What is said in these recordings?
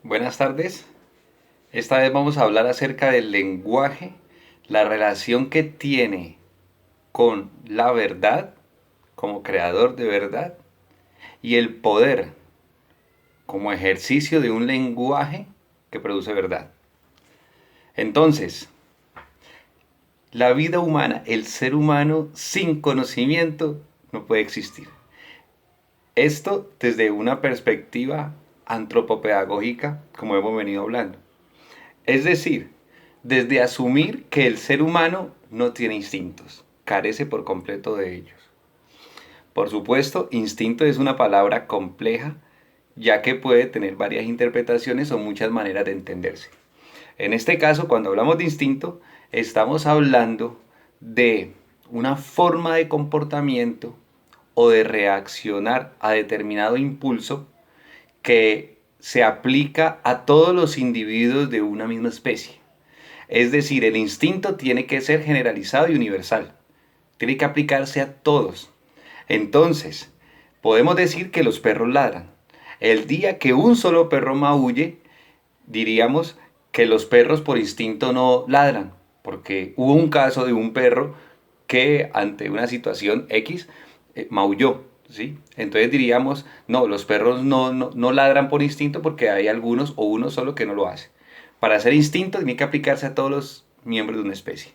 Buenas tardes. Esta vez vamos a hablar acerca del lenguaje, la relación que tiene con la verdad como creador de verdad y el poder como ejercicio de un lenguaje que produce verdad. Entonces, la vida humana, el ser humano sin conocimiento no puede existir. Esto desde una perspectiva antropopedagógica, como hemos venido hablando. Es decir, desde asumir que el ser humano no tiene instintos, carece por completo de ellos. Por supuesto, instinto es una palabra compleja, ya que puede tener varias interpretaciones o muchas maneras de entenderse. En este caso, cuando hablamos de instinto, estamos hablando de una forma de comportamiento o de reaccionar a determinado impulso que se aplica a todos los individuos de una misma especie. Es decir, el instinto tiene que ser generalizado y universal. Tiene que aplicarse a todos. Entonces, podemos decir que los perros ladran. El día que un solo perro maulle, diríamos que los perros por instinto no ladran, porque hubo un caso de un perro que ante una situación X maulló, ¿sí? Entonces diríamos, no, los perros no ladran por instinto porque hay algunos o uno solo que no lo hace. Para hacer instinto tiene que aplicarse a todos los miembros de una especie.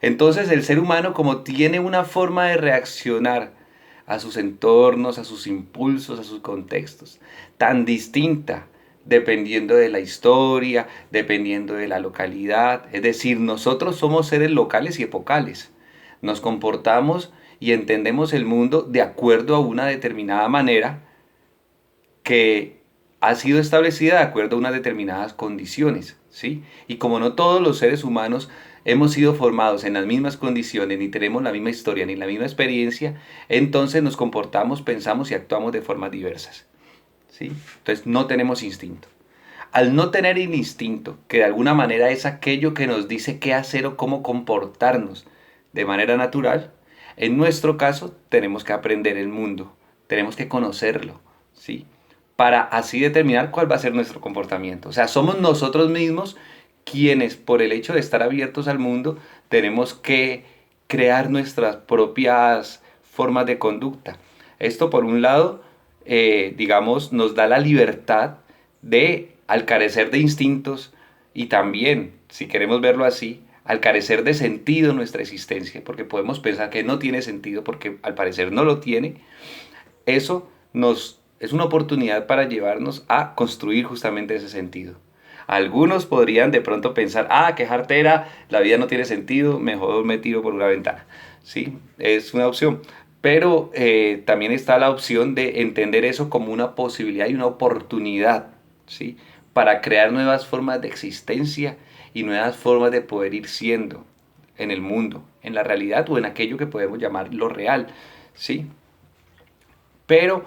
Entonces el ser humano, como tiene una forma de reaccionar a sus entornos, a sus impulsos, a sus contextos, tan distinta, dependiendo de la historia, dependiendo de la localidad, es decir, nosotros somos seres locales y epocales. Nos comportamos y entendemos el mundo de acuerdo a una determinada manera que ha sido establecida de acuerdo a unas determinadas condiciones, ¿sí? Y como no todos los seres humanos hemos sido formados en las mismas condiciones, ni tenemos la misma historia, ni la misma experiencia, entonces nos comportamos, pensamos y actuamos de formas diversas, ¿sí? Entonces no tenemos instinto. Al no tener el instinto, que de alguna manera es aquello que nos dice qué hacer o cómo comportarnos de manera natural, en nuestro caso tenemos que aprender el mundo, tenemos que conocerlo, ¿sí? Para así determinar cuál va a ser nuestro comportamiento. O sea, somos nosotros mismos quienes, por el hecho de estar abiertos al mundo, tenemos que crear nuestras propias formas de conducta. Esto, por un lado, digamos, nos da la libertad de, al carecer de instintos y también, si queremos verlo así, al carecer de sentido en nuestra existencia, porque podemos pensar que no tiene sentido porque al parecer no lo tiene, eso nos es una oportunidad para llevarnos a construir justamente ese sentido. Algunos podrían de pronto pensar, qué jartera, la vida no tiene sentido, mejor me tiro por una ventana. Sí, es una opción. Pero también está la opción de entender eso como una posibilidad y una oportunidad, ¿sí? Para crear nuevas formas de existencia y nuevas formas de poder ir siendo en el mundo, en la realidad o en aquello que podemos llamar lo real, ¿sí? Pero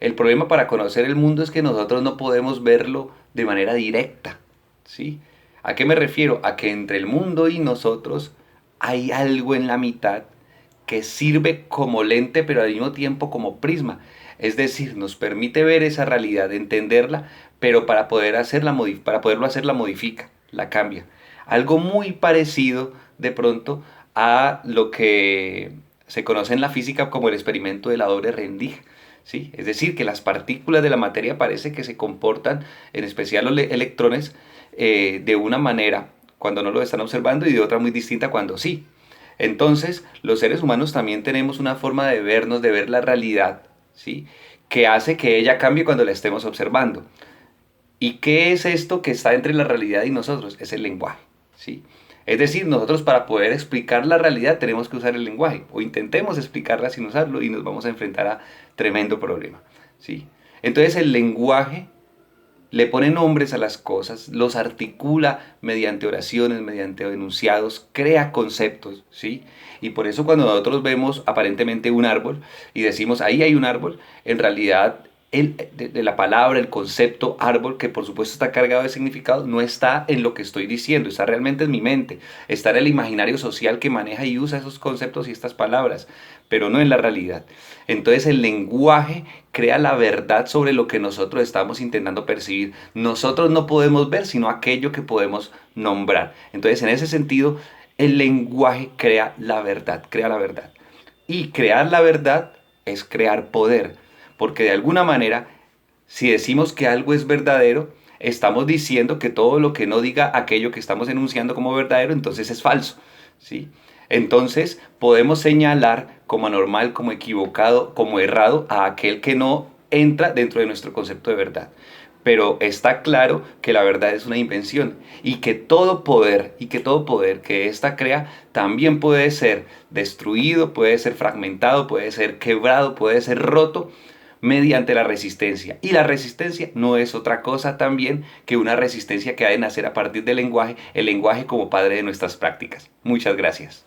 el problema para conocer el mundo es que nosotros no podemos verlo de manera directa, ¿sí? ¿A qué me refiero? A que entre el mundo y nosotros hay algo en la mitad que sirve como lente, pero al mismo tiempo como prisma. Es decir, nos permite ver esa realidad, entenderla, pero para poderlo hacer la modifica, la cambia. Algo muy parecido de pronto a lo que se conoce en la física como el experimento de la doble rendija. ¿Sí? Es decir, que las partículas de la materia parece que se comportan, en especial los electrones, de una manera cuando no lo están observando y de otra muy distinta cuando sí. Entonces, los seres humanos también tenemos una forma de vernos, de ver la realidad, ¿sí? Que hace que ella cambie cuando la estemos observando. ¿Y qué es esto que está entre la realidad y nosotros? Es el lenguaje, ¿sí? Es decir, nosotros para poder explicar la realidad tenemos que usar el lenguaje, o intentemos explicarla sin usarlo y nos vamos a enfrentar a tremendo problema, ¿sí? Entonces el lenguaje le pone nombres a las cosas, los articula mediante oraciones, mediante enunciados, crea conceptos, ¿sí? Y por eso cuando nosotros vemos aparentemente un árbol y decimos, ahí hay un árbol, en realidad de la palabra, el concepto árbol, que por supuesto está cargado de significado, no está en lo que estoy diciendo, está realmente en mi mente, está en el imaginario social que maneja y usa esos conceptos y estas palabras, pero no en la realidad. Entonces el lenguaje crea la verdad sobre lo que nosotros estamos intentando percibir. Nosotros no podemos ver sino aquello que podemos nombrar. Entonces en ese sentido, el lenguaje crea la verdad, crea la verdad. Y crear la verdad es crear poder, porque de alguna manera, si decimos que algo es verdadero, estamos diciendo que todo lo que no diga aquello que estamos enunciando como verdadero, entonces es falso, ¿sí? Entonces podemos señalar como anormal, como equivocado, como errado a aquel que no entra dentro de nuestro concepto de verdad. Pero está claro que la verdad es una invención y que todo poder que ésta crea también puede ser destruido, puede ser fragmentado, puede ser quebrado, puede ser roto mediante la resistencia. Y la resistencia no es otra cosa también que una resistencia que ha de nacer a partir del lenguaje, el lenguaje como padre de nuestras prácticas. Muchas gracias.